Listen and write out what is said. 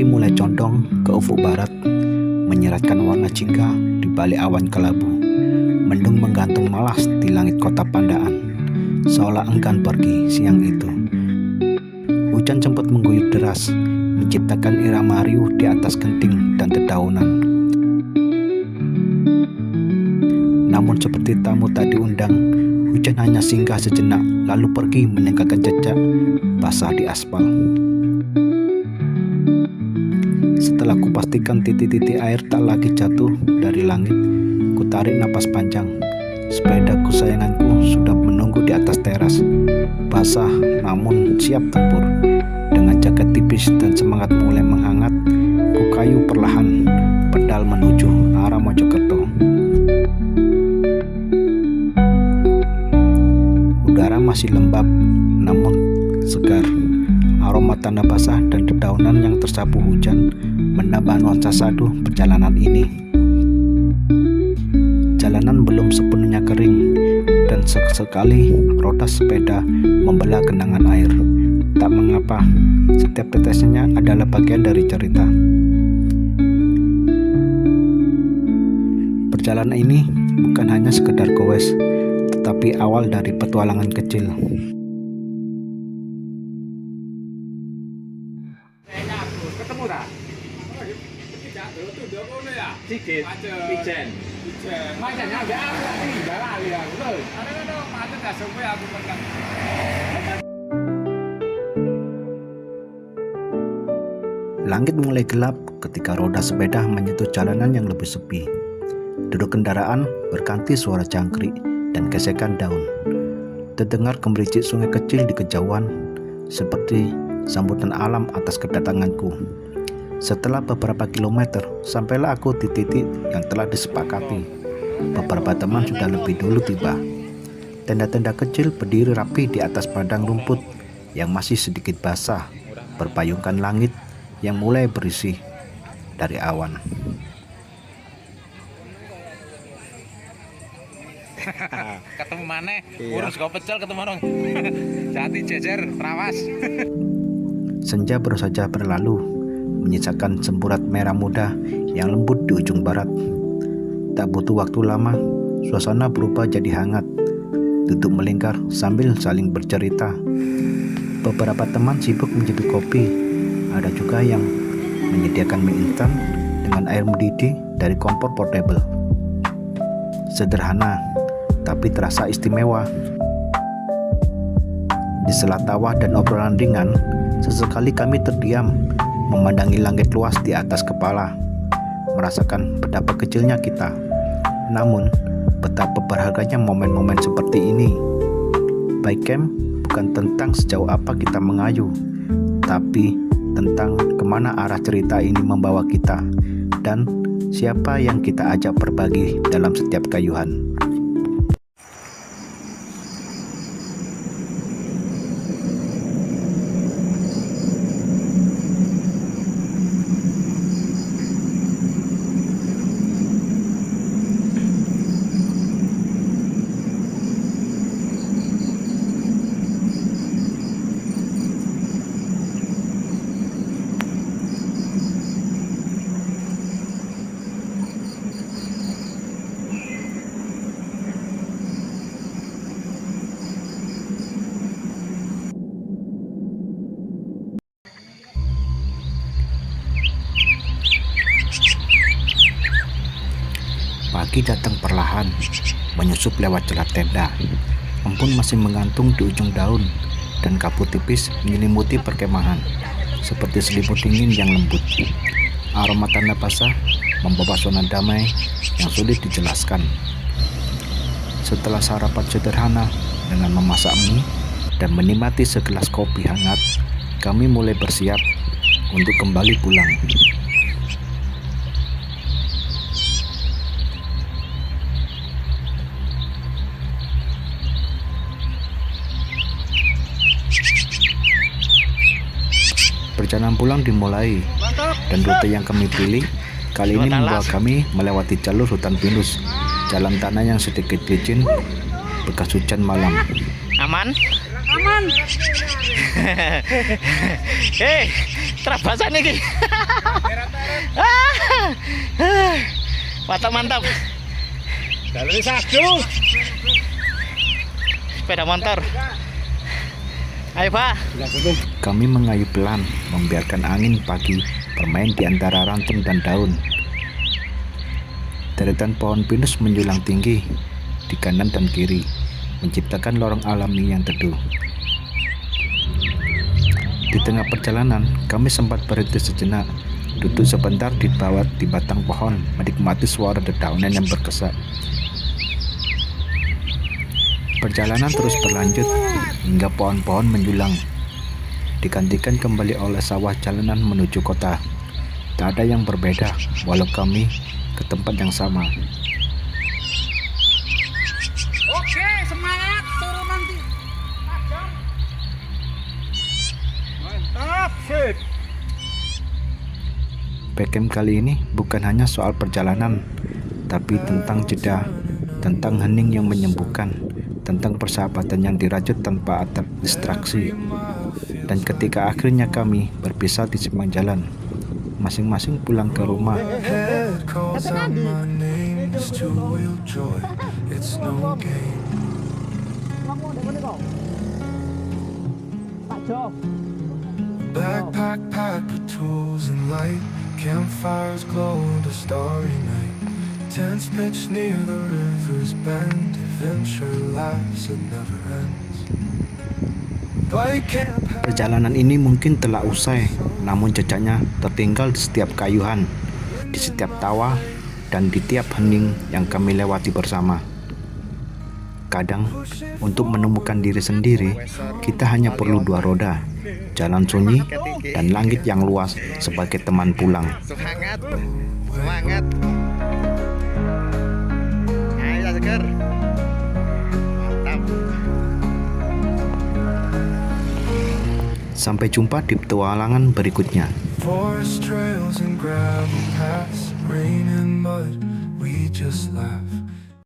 Matahari mulai condong ke ufuk barat, menyeratkan warna jingga di balik awan kelabu. Mendung menggantung malas di langit kota Pandaan, seolah enggan pergi siang itu. Hujan sempat mengguyur deras, menciptakan irama riuh di atas genting dan dedaunan. Namun seperti tamu tak diundang, hujan hanya singgah sejenak lalu pergi meninggalkan jejak basah di aspal. Setelah kupastikan titik-titik air tak lagi jatuh dari langit, ku tarik napas panjang. Sepeda kesayanganku sudah menunggu di atas teras, basah namun siap tempur. Dengan jaket tipis dan semangat mulai menghangat, ku kayu perlahan pedal menuju arah Mojokerto. Udara masih lembab namun segar. Aroma tanah basah dan dedaunan yang tersapu hujan menambah nuansa sadu perjalanan ini. Jalanan belum sepenuhnya kering dan sesekali roda sepeda membelah genangan air. Tak mengapa, setiap tetesnya adalah bagian dari cerita. Perjalanan ini bukan hanya sekedar goes, tetapi awal dari petualangan kecil. Ketemu tak? Sikit, Ijen. Macamnya ada apa nih? Jalan ya, betul. Ada macam tak sampai aku makan. Langit mulai gelap ketika roda sepeda menyentuh jalanan yang lebih sepi. Duduk kendaraan berganti suara jangkrik dan gesekan daun. Terdengar gemericik sungai kecil di kejauhan, seperti sambutan alam atas kedatanganku. Setelah beberapa kilometer, sampailah aku di titik yang telah disepakati. Beberapa teman sudah lebih dulu tiba. Tenda-tenda kecil berdiri rapi di atas padang rumput yang masih sedikit basah, berpayungkan langit yang mulai berisih dari awan. Ketemu mana? Urus kau pecel ketemu dong. Jati jejer rawas. Senja baru saja berlalu, menyisakan semburat merah muda yang lembut di ujung barat. Tak butuh waktu lama, suasana berubah jadi hangat. Duduk melingkar sambil saling bercerita. Beberapa teman sibuk menyeduh kopi. Ada juga yang menyediakan mie instan dengan air mendidih dari kompor portable. Sederhana, tapi terasa istimewa. Di sela tawa dan obrolan ringan, sesekali kami terdiam, memandangi langit luas di atas kepala, merasakan betapa kecilnya kita. Namun, betapa berharganya momen-momen seperti ini. Bike camp bukan tentang sejauh apa kita mengayu, tapi tentang kemana arah cerita ini membawa kita, dan siapa yang kita ajak berbagi dalam setiap kayuhan. Pagi datang perlahan, menyusup lewat celah tenda. Embun masih menggantung di ujung daun, dan kabut tipis menyelimuti perkemahan, seperti selimut dingin yang lembut. Aroma tanah basah membawa suasana damai yang sulit dijelaskan. Setelah sarapan sederhana dengan memasak mie dan menikmati segelas kopi hangat, kami mulai bersiap untuk kembali pulang. Perjalanan pulang dimulai, dan rute yang kami pilih kali ini membawa kami melewati jalur hutan pinus, jalan tanah yang sedikit licin, bekas hujan malam. Aman? Aman. Hei, terabasan iki. Mantap mantap. Dalem satu. Sepeda motor. Ayo Pak. Kami mengayuh pelan, membiarkan angin pagi bermain di antara ranting dan daun. Deretan pohon pinus menjulang tinggi di kanan dan kiri, menciptakan lorong alami yang teduh. Di tengah perjalanan, kami sempat berhenti sejenak, duduk sebentar di batang pohon, menikmati suara dedaunan yang berkesak. Perjalanan terus berlanjut hingga pohon-pohon menjulang, digantikan kembali oleh sawah jalanan menuju kota. Tak ada yang berbeda, walau kami ke tempat yang sama. Oke, semangat turun nanti. Tajam. Mantap, sip. Backhand kali ini bukan hanya soal perjalanan, tapi tentang jeda, tentang hening yang menyembuhkan, tentang persahabatan yang dirajut tanpa distraksi. Dan ketika akhirnya kami berpisah di simpang jalan, masing-masing pulang ke rumah, Backpack packed with tools and light, campfires glow in the starry night. Tents pitched near the river's bend, adventure laughs it never ends. By camp perjalanan ini mungkin telah usai, namun jejaknya tertinggal di setiap kayuhan, di setiap tawa, dan di tiap hening yang kami lewati bersama. Kadang, untuk menemukan diri sendiri, kita hanya perlu dua roda, jalan sunyi, dan langit yang luas sebagai teman pulang. Semangat. Semangat. Ayo seger. Mantap. Sampai jumpa di petualangan berikutnya. forest trails and gravel paths, rain and mud, we just laugh.